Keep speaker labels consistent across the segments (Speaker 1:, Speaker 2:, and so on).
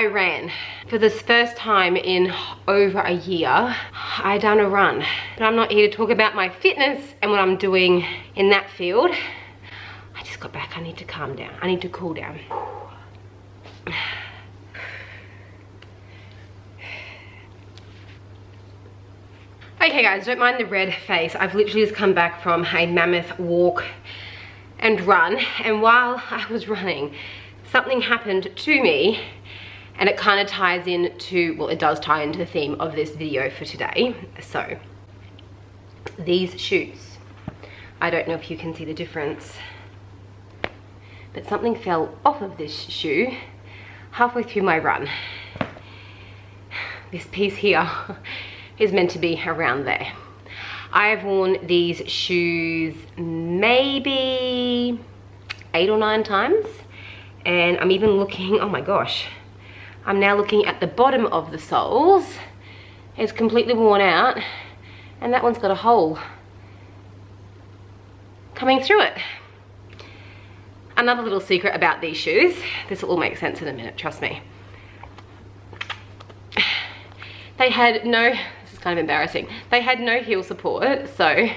Speaker 1: I ran. For this first time in over a year, I done a run. But I'm not here to talk about my fitness and what I'm doing in that field. I just got back, I need to calm down. I need to cool down. Okay guys, don't mind the red face. I've literally just come back from a mammoth walk and run, and while I was running, something happened to me, and it kind of ties into, well, it does tie into the theme of this video for today. So, these shoes, I don't know if you can see the difference, but something fell off of this shoe halfway through my run. This piece here is meant to be around there. I've worn these shoes maybe 8 or 9 times, and I'm even looking, oh my gosh, I'm now looking at the bottom of the soles. It's completely worn out, and that one's got a hole coming through it. Another little secret about these shoes, this will all make sense in a minute, trust me. They had no, this is kind of embarrassing, they had no heel support, so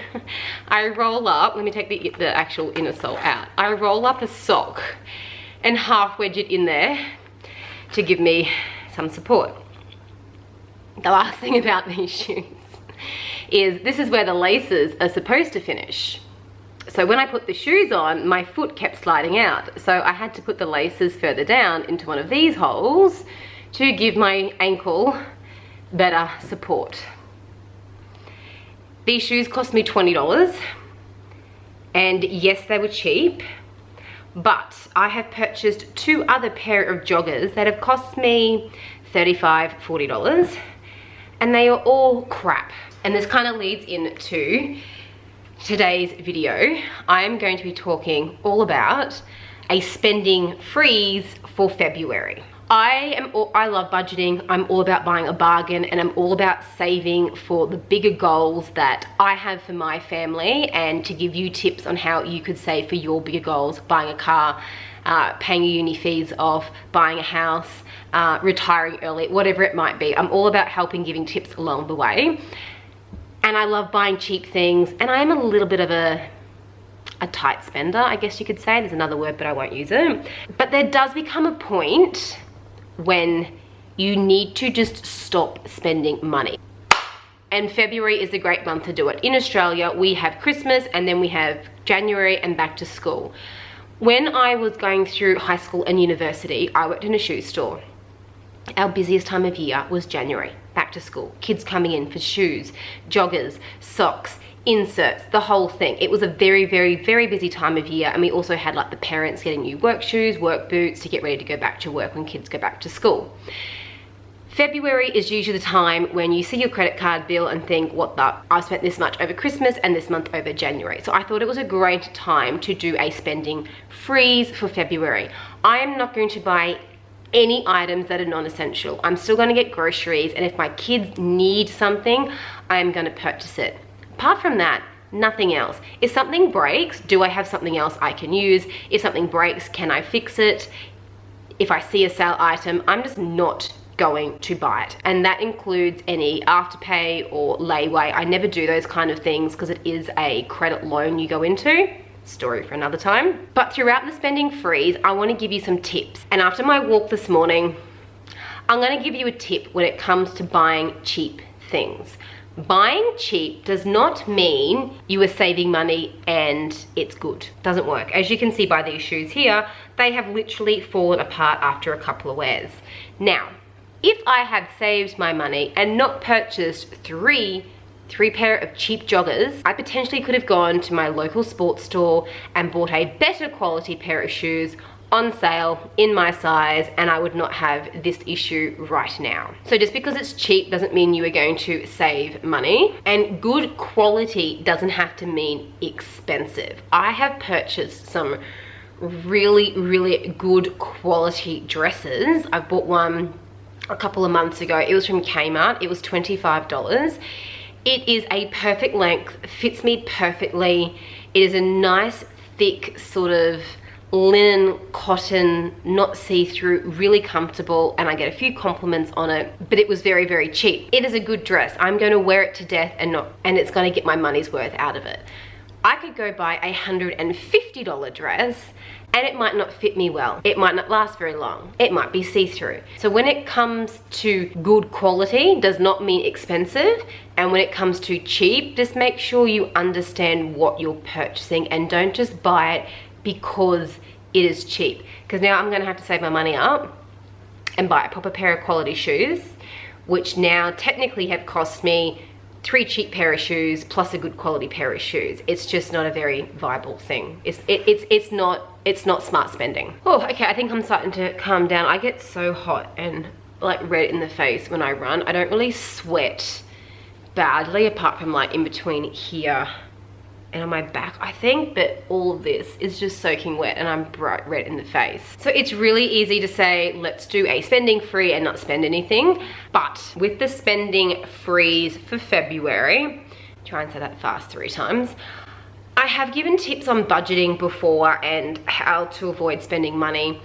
Speaker 1: I roll up, let me take the actual inner sole out. I roll up a sock and half wedge it in there to give me some support. The last thing about these shoes is this is where the laces are supposed to finish. So when I put the shoes on, my foot kept sliding out. So I had to put the laces further down into one of these holes to give my ankle better support. These shoes cost me $20, and yes, they were cheap, but I have purchased 2 other pair of joggers that have cost me $35, $40, and they are all crap. And this kind of leads into today's video. I'm going to be talking all about a spending freeze for February. I love budgeting. I'm all about buying a bargain, and I'm all about saving for the bigger goals that I have for my family, and to give you tips on how you could save for your bigger goals: buying a car, paying your uni fees off, buying a house, retiring early, whatever it might be. I'm all about helping, giving tips along the way. And I love buying cheap things, and I am a little bit of a tight spender, I guess you could say. There's another word, but I won't use it. But there does become a point when you need to just stop spending money. And February is a great month to do it. In Australia, we have Christmas, and then we have January and back to school. When I was going through high school and university, I worked in a shoe store. Our busiest time of year was January, back to school. Kids coming in for shoes, joggers, socks, inserts, the whole thing. It was a very, very, very busy time of year, and we also had like the parents getting new work shoes, work boots to get ready to go back to work when kids go back to school. February is usually the time when you see your credit card bill and think, what the, I've spent this much over Christmas and this month over January. So I thought it was a great time to do a spending freeze for February. I am not going to buy any items that are non-essential. I'm still going to get groceries, and if my kids need something, I am going to purchase it. Apart from that, nothing else. If something breaks, do I have something else I can use? If something breaks, can I fix it? If I see a sale item, I'm just not going to buy it. And that includes any afterpay or layaway. I never do those kind of things because it is a credit loan you go into. Story for another time. But throughout the spending freeze, I want to give you some tips. And after my walk this morning, I'm going to give you a tip when it comes to buying cheap things. Buying cheap does not mean you are saving money and it's good. Doesn't work. As you can see by these shoes here, they have literally fallen apart after a couple of wears. Now, if I had saved my money and not purchased three pair of cheap joggers, I potentially could have gone to my local sports store and bought a better quality pair of shoes on sale in my size, and I would not have this issue right now. So just because it's cheap doesn't mean you are going to save money, and good quality doesn't have to mean expensive. I have purchased some really, really good quality dresses. I bought one a couple of months ago. It was from Kmart. It was $25. It is a perfect length, fits me perfectly. It is a nice, thick sort of linen, cotton, not see-through, really comfortable, and I get a few compliments on it, but it was very, very cheap. It is a good dress. I'm going to wear it to death and it's going to get my money's worth out of it. I could go buy a $150 dress and it might not fit me well. It might not last very long. It might be see-through. So when it comes to good quality, does not mean expensive. And when it comes to cheap, just make sure you understand what you're purchasing and don't just buy it because it is cheap. Because now I'm gonna have to save my money up and buy a proper pair of quality shoes, which now technically have cost me 3 cheap pair of shoes plus a good quality pair of shoes. It's just not a very viable thing. It's not smart spending. Oh, okay, I think I'm starting to calm down. I get so hot and like red in the face when I run. I don't really sweat badly apart from like in between here and on my back, I think, but all of this is just soaking wet and I'm bright red in the face. So it's really easy to say, let's do a spending free and not spend anything. But with the spending freeze for February, try and say that fast 3 times, I have given tips on budgeting before and how to avoid spending money.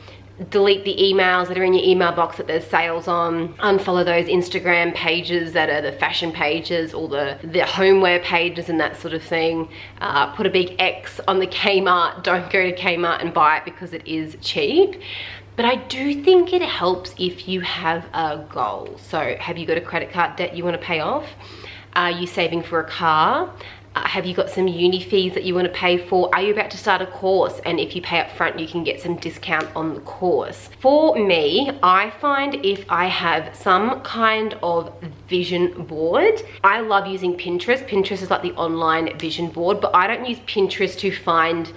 Speaker 1: Delete the emails that are in your email box that there's sales on. Unfollow those Instagram pages that are the fashion pages or the homeware pages and that sort of thing. Put a big X on the Kmart. Don't go to Kmart and buy it because it is cheap. But I do think it helps if you have a goal. So have you got a credit card debt you want to pay off? Are you saving for a car? Have you got some uni fees that you want to pay for? Are you about to start a course? And if you pay up front, you can get some discount on the course. For me, I find if I have some kind of vision board, I love using Pinterest. Pinterest is like the online vision board, but I don't use Pinterest to find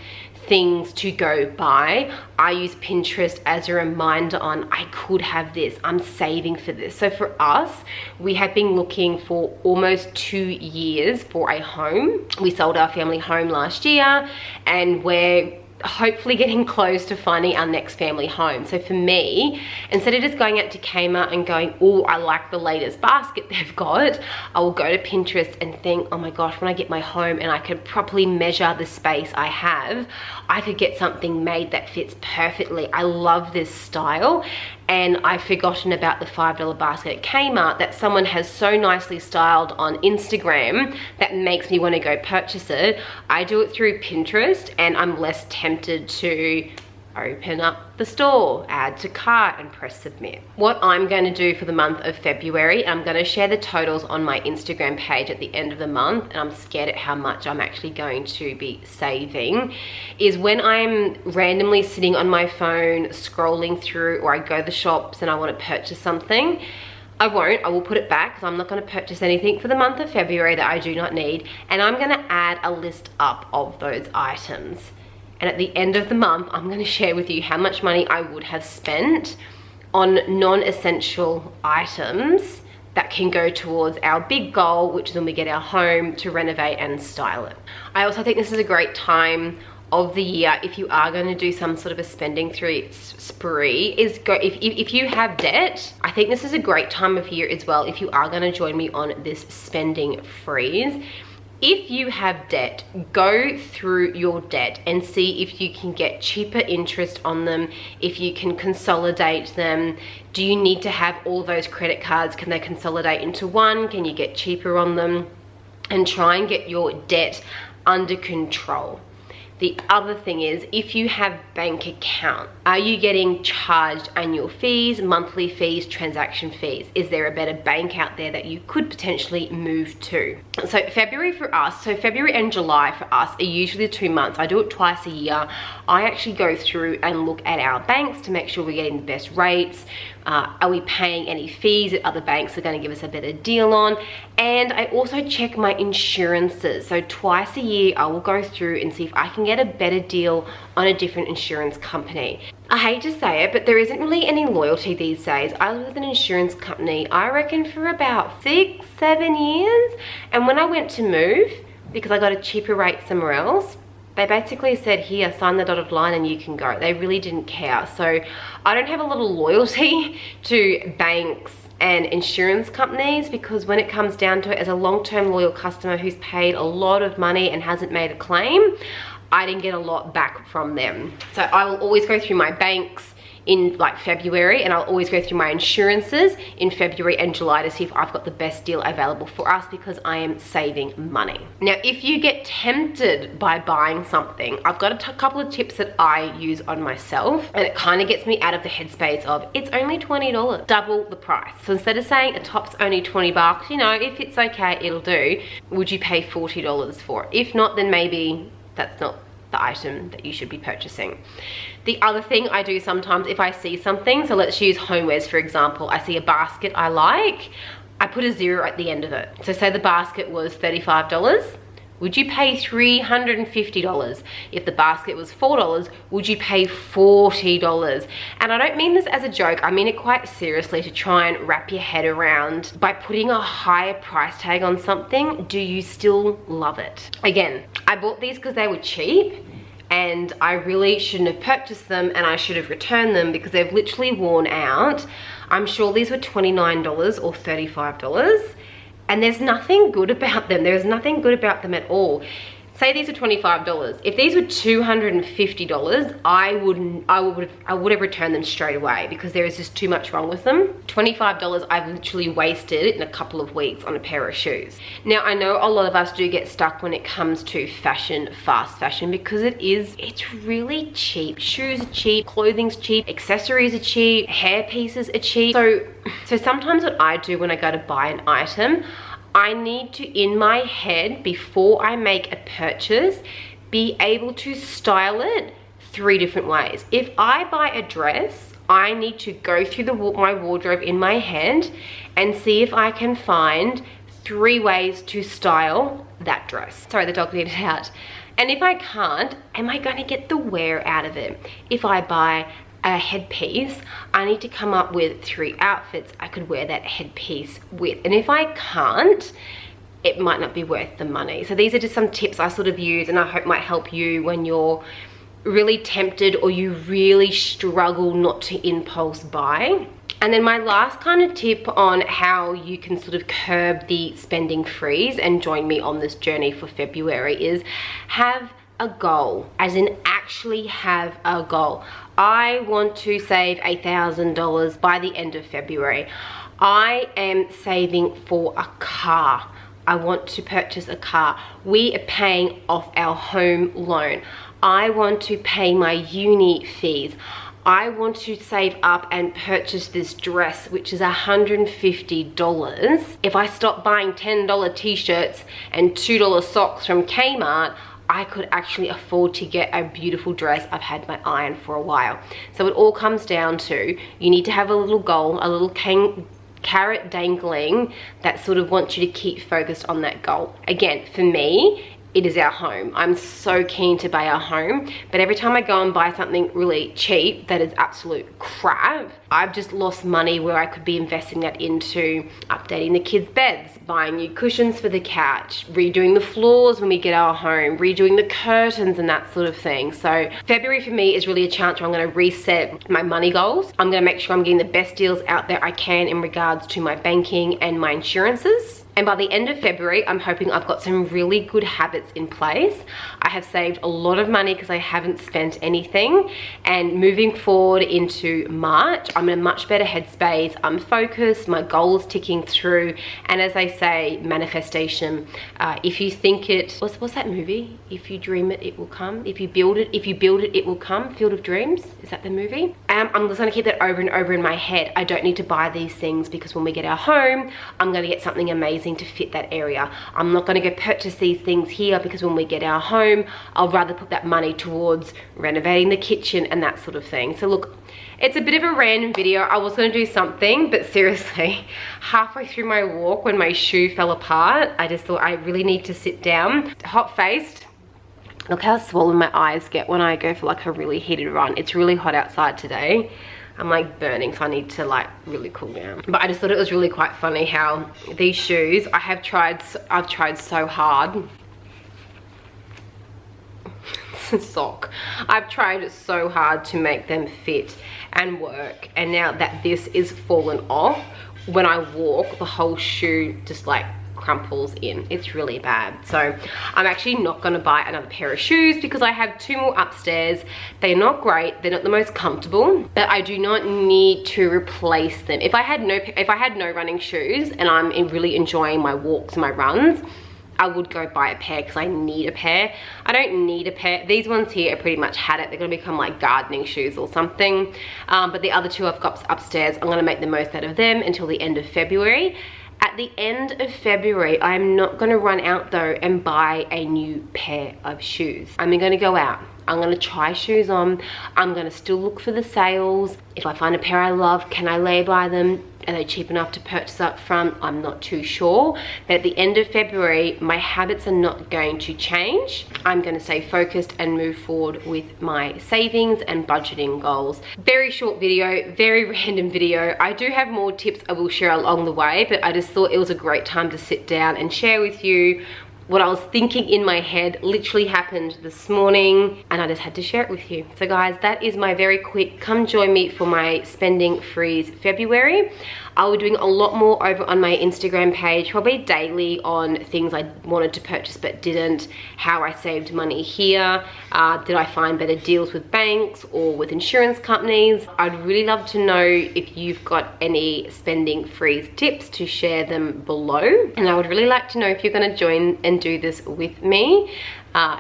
Speaker 1: things to go buy. I use Pinterest as a reminder on, I could have this, I'm saving for this. So for us, we have been looking for almost 2 years for a home. We sold our family home last year and we're hopefully getting close to finding our next family home. So for me, instead of just going out to Kmart and going, oh, I like the latest basket they've got, I will go to Pinterest and think, oh my gosh, when I get my home and I can properly measure the space I have, I could get something made that fits perfectly. I love this style. And I've forgotten about the $5 basket at Kmart that someone has so nicely styled on Instagram that makes me want to go purchase it. I do it through Pinterest and I'm less tempted to open up the store, add to cart and press submit. What I'm going to do for the month of February, I'm going to share the totals on my Instagram page at the end of the month, and I'm scared at how much I'm actually going to be saving, is when I'm randomly sitting on my phone scrolling through, or I go to the shops and I want to purchase something, I will put it back because I'm not going to purchase anything for the month of February that I do not need, and I'm going to add a list up of those items. And at the end of the month, I'm going to share with you how much money I would have spent on non-essential items that can go towards our big goal, which is when we get our home to renovate and style it. I also think this is a great time of the year if you are going to do some sort of a spending spree, is go if you have debt. I think this is a great time of year as well if you are going to join me on this spending freeze. If you have debt, go through your debt and see if you can get cheaper interest on them, if you can consolidate them. Do you need to have all those credit cards? Can they consolidate into one? Can you get cheaper on them? And try and get your debt under control. The other thing is, if you have bank account, are you getting charged annual fees, monthly fees, transaction fees? Is there a better bank out there that you could potentially move to? So February for us, so February and July for us are usually 2 months. I do it twice a year. I actually go through and look at our banks to make sure we're getting the best rates. Are we paying any fees that other banks are going to give us a better deal on? And I also check my insurances. So twice a year, I will go through and see if I can get a better deal on a different insurance company. I hate to say it, but there isn't really any loyalty these days. I was with an insurance company, I reckon, for about 6-7 years. And when I went to move, because I got a cheaper rate somewhere else, they basically said, here, sign the dotted line and you can go. They really didn't care. So I don't have a lot of loyalty to banks and insurance companies, because when it comes down to it, as a long-term loyal customer who's paid a lot of money and hasn't made a claim, I didn't get a lot back from them. So I will always go through my banks in like February, and I'll always go through my insurances in February and July to see if I've got the best deal available for us, because I am saving money. Now, if you get tempted by buying something, I've got a couple of tips that I use on myself, and it kind of gets me out of the headspace of it's only $20, double the price. So instead of saying a top's only 20 bucks, you know, if it's okay, it'll do, would you pay $40 for it? If not, then maybe that's not the item that you should be purchasing. The other thing I do sometimes, if I see something, so let's use homewares for example, I see a basket I like, I put a 0 at the end of it. So say the basket was $35, would you pay $350? If the basket was $4, would you pay $40? And I don't mean this as a joke, I mean it quite seriously, to try and wrap your head around, by putting a higher price tag on something, do you still love it? Again, I bought these because they were cheap, and I really shouldn't have purchased them, and I should have returned them because they've literally worn out. I'm sure these were $29 or $35. And there's nothing good about them. There's nothing good about them at all. Say these are $25. If these were $250, I would have returned them straight away, because there is just too much wrong with them. $25 I've literally wasted in a couple of weeks on a pair of shoes. Now, I know a lot of us do get stuck when it comes to fashion, fast fashion, because it's really cheap. Shoes are cheap, clothing's cheap, accessories are cheap, hair pieces are cheap. So sometimes what I do when I go to buy an item, I need to, in my head, before I make a purchase, be able to style it 3 different ways. If I buy a dress, I need to go through my wardrobe in my head and see if I can find 3 ways to style that dress. Sorry, the dog needed out. And if I can't, am I going to get the wear out of it? If I buy a headpiece, I need to come up with 3 outfits I could wear that headpiece with. And if I can't, it might not be worth the money. So these are just some tips I sort of use, and I hope might help you when you're really tempted or you really struggle not to impulse buy. And then my last kind of tip on how you can sort of curb the spending freeze and join me on this journey for February is have a goal, as in actually have a goal. I want to save $8,000 by the end of February. I am saving for a car. I want to purchase a car. We are paying off our home loan. I want to pay my uni fees. I want to save up and purchase this dress, which is $150. If I stop buying $10 t-shirts and $2 socks from Kmart, I could actually afford to get a beautiful dress I've had my eye on for a while. So it all comes down to, you need to have a little goal, a little carrot dangling that sort of wants you to keep focused on that goal. Again, for me, it is our home. I'm so keen to buy our home, but every time I go and buy something really cheap that is absolute crap, I've just lost money where I could be investing that into updating the kids' beds, buying new cushions for the couch, redoing the floors when we get our home, redoing the curtains and that sort of thing. So February for me is really a chance where I'm going to reset my money goals. I'm going to make sure I'm getting the best deals out there I can in regards to my banking and my insurances. And by the end of February, I'm hoping I've got some really good habits in place. I have saved a lot of money because I haven't spent anything. And moving forward into March, I'm in a much better headspace. I'm focused, my goals ticking through. And as I say, manifestation. If you think it, what's that movie? If you dream it, it will come. If you build it, it will come. Field of Dreams, is that the movie? I'm just gonna keep that over and over in my head. I don't need to buy these things because when we get our home, I'm gonna get something amazing to fit that area. I'm not going to go purchase these things here because when we get our home, I'll rather put that money towards renovating the kitchen and that sort of thing. So look, it's a bit of a random video. I was going to do something, but seriously, halfway through my walk when my shoe fell apart, I just thought I really need to sit down. Hot-faced. Look how swollen my eyes get when I go for like a really heated run. It's really hot outside today. I'm like burning, so I need to like really cool down. But I just thought it was really quite funny how these shoes, I've tried so hard. Sock. I've tried so hard to make them fit and work, and now that this is fallen off, when I walk, the whole shoe just like crumples in. It's really bad. So I'm actually not going to buy another pair of shoes because I have 2 more upstairs. They're not great, they're not the most comfortable, but I do not need to replace them. If I had no running shoes and I'm really enjoying my walks and my runs, I would go buy a pair because I need a pair. I don't need a pair. These ones here are pretty much had it. They're going to become like gardening shoes or something. But the other 2 I've got upstairs, I'm going to make the most out of them until the end of February. At the end of February, I'm not going to run out though and buy a new pair of shoes. I'm going to go out. I'm going to try shoes on. I'm going to still look for the sales. If I find a pair I love, can I lay by them? Are they cheap enough to purchase up front? I'm not too sure. But at the end of February, my habits are not going to change. I'm going to stay focused and move forward with my savings and budgeting goals. Very short video, very random video. I do have more tips I will share along the way, but I just thought it was a great time to sit down and share with you what I was thinking in my head. Literally happened this morning and I just had to share it with you. So guys, that is my very quick come join me for my spending freeze February. I'll be doing a lot more over on my Instagram page, probably daily, on things I wanted to purchase but didn't, how I saved money here, did I find better deals with banks or with insurance companies. I'd really love to know if you've got any spending freeze tips, to share them below. And I would really like to know if you're going to join and do this with me.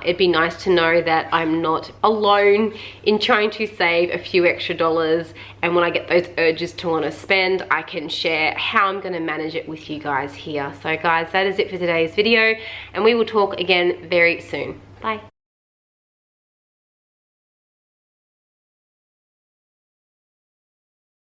Speaker 1: It'd be nice to know that I'm not alone in trying to save a few extra dollars, and when I get those urges to want to spend, I can share how I'm going to manage it with you guys here. So guys, that is it for today's video, and we will talk again very soon. Bye.